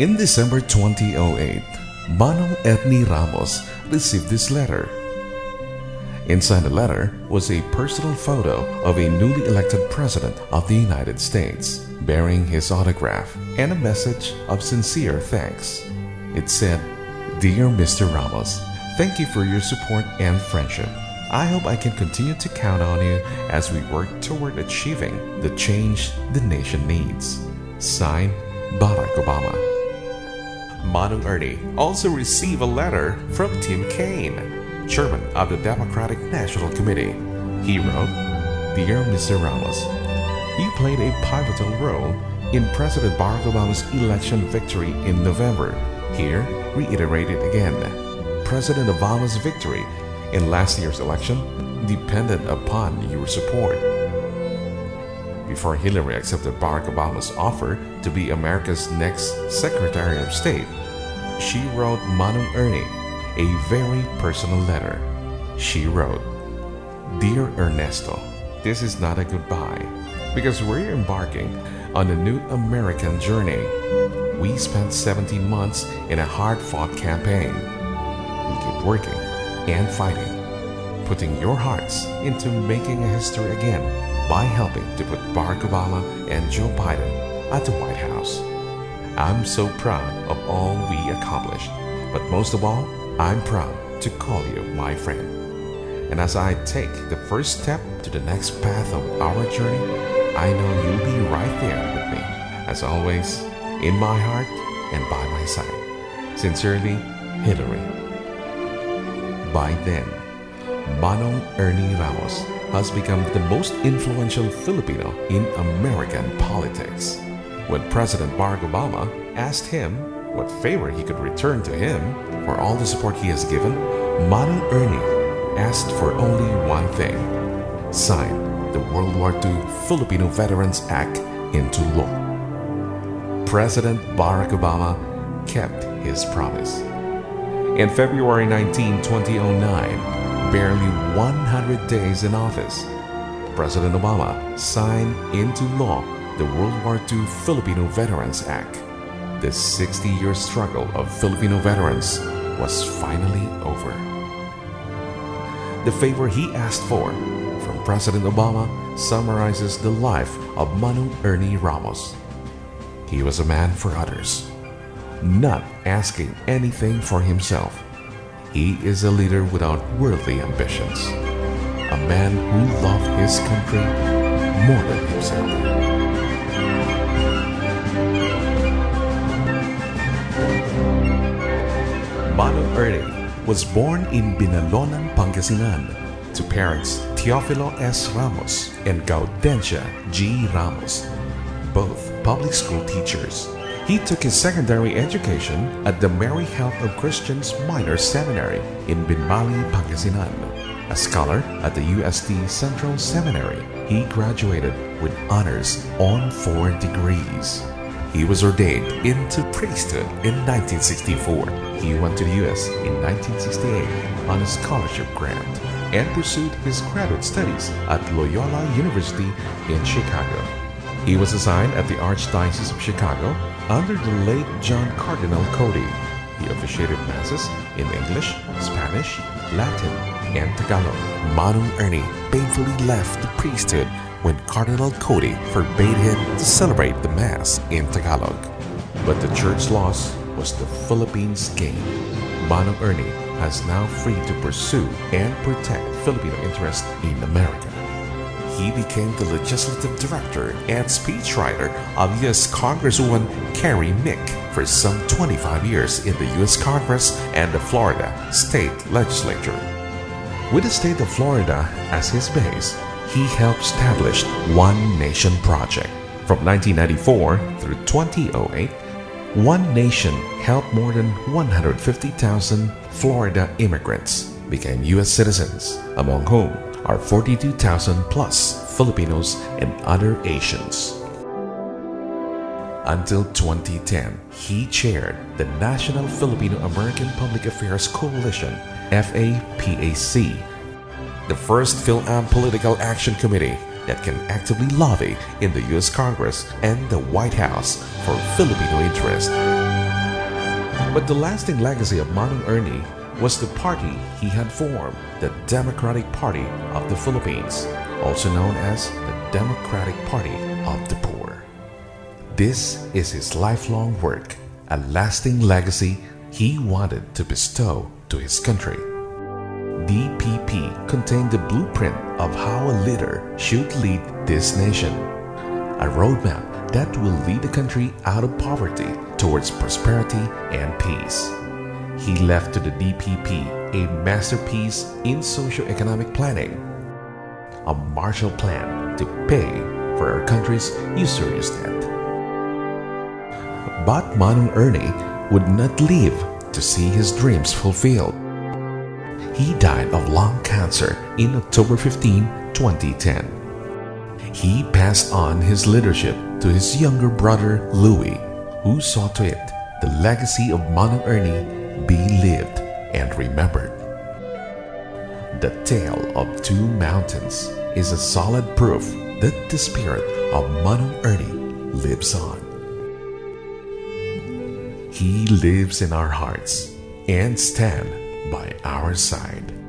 In December 2008, Manong Ernie Ramos received this letter. Inside the letter was a personal photo of a newly elected President of the United States, bearing his autograph and a message of sincere thanks. It said, "Dear Mr. Ramos, thank you for your support and friendship. I hope I can continue to count on you as we work toward achieving the change the nation needs." Signed, Barack Obama. Manong Ernie also received a letter from Tim Kaine, chairman of the Democratic National Committee. He wrote, "Dear Mr. Ramos, you played a pivotal role in President Barack Obama's election victory in November. Here, reiterated again, President Obama's victory in last year's election depended upon your support." Before Hillary accepted Barack Obama's offer to be America's next Secretary of State, she wrote Manong Ernie a very personal letter. She wrote, "Dear Ernesto, this is not a goodbye, because we're embarking on a new American journey. We spent 17 months in a hard-fought campaign. We keep working and fighting, putting your hearts into making a history again by helping to put Barack Obama and Joe Biden at the White House. I'm so proud of all we accomplished, but most of all, I'm proud to call you my friend. And as I take the first step to the next path of our journey, I know you'll be right there with me, as always, in my heart and by my side. Sincerely, Hillary." By then, Manong Ernie Ramos has become the most influential Filipino in American politics. When President Barack Obama asked him what favor he could return to him for all the support he has given, Manong Ernie asked for only one thing: sign the World War II Filipino Veterans Act into law. President Barack Obama kept his promise. In February 19, 2009, barely 100 days in office, President Obama signed into law the World War II Filipino Veterans Act. The 60-year struggle of Filipino veterans was finally over. The favor he asked for from President Obama summarizes the life of Manong Ernie Ramos. He was a man for others, not asking anything for himself. He is a leader without worldly ambitions, a man who loved his country more than himself. Manong Ernie was born in Binalonan, Pangasinan, to parents Teofilo S. Ramos and Gaudentia G. Ramos, both public school teachers. He took his secondary education at the Mary Help of Christians Minor Seminary in Binmali, Pangasinan. A scholar at the UST Central Seminary, he graduated with honors on 4 degrees. He was ordained into priesthood in 1964. He went to the US in 1968 on a scholarship grant and pursued his graduate studies at Loyola University in Chicago. He was assigned at the Archdiocese of Chicago under the late John Cardinal Cody. He officiated masses in English, Spanish, Latin, and Tagalog. Manong Ernie painfully left the priesthood when Cardinal Cody forbade him to celebrate the Mass in Tagalog. But the church loss was the Philippines' gain. Manong Ernie is now free to pursue and protect Filipino interests in America. He became the legislative director and speechwriter of U.S. Congresswoman Carrie Mick for some 25 years in the U.S. Congress and the Florida State Legislature. With the state of Florida as his base, he helped establish One Nation Project. From 1994 through 2008, One Nation helped more than 150,000 Florida immigrants become U.S. citizens, among whom are 42,000 plus Filipinos and other Asians. Until 2010, he chaired the National Filipino American Public Affairs Coalition, FAPAC, the first Phil-Am Political Action Committee that can actively lobby in the U.S. Congress and the White House for Filipino interests. But the lasting legacy of Manong Ernie was the party he had formed, the Democratic Party of the Philippines, also known as the Democratic Party of the Poor. This is his lifelong work, a lasting legacy he wanted to bestow to his country. DPP contained the blueprint of how a leader should lead this nation, a roadmap that will lead the country out of poverty towards prosperity and peace. He left to the DPP a masterpiece in socio-economic planning, a Marshall Plan to pay for our country's usurious debt. But Manong Ernie would not live to see his dreams fulfilled. He died of lung cancer in October 15, 2010. He passed on his leadership to his younger brother Louis, who saw to it the legacy of Manong Ernie be lived and remembered. The tale of two mountains is a solid proof that the spirit of Manong Ernie lives on. He lives in our hearts and stands by our side.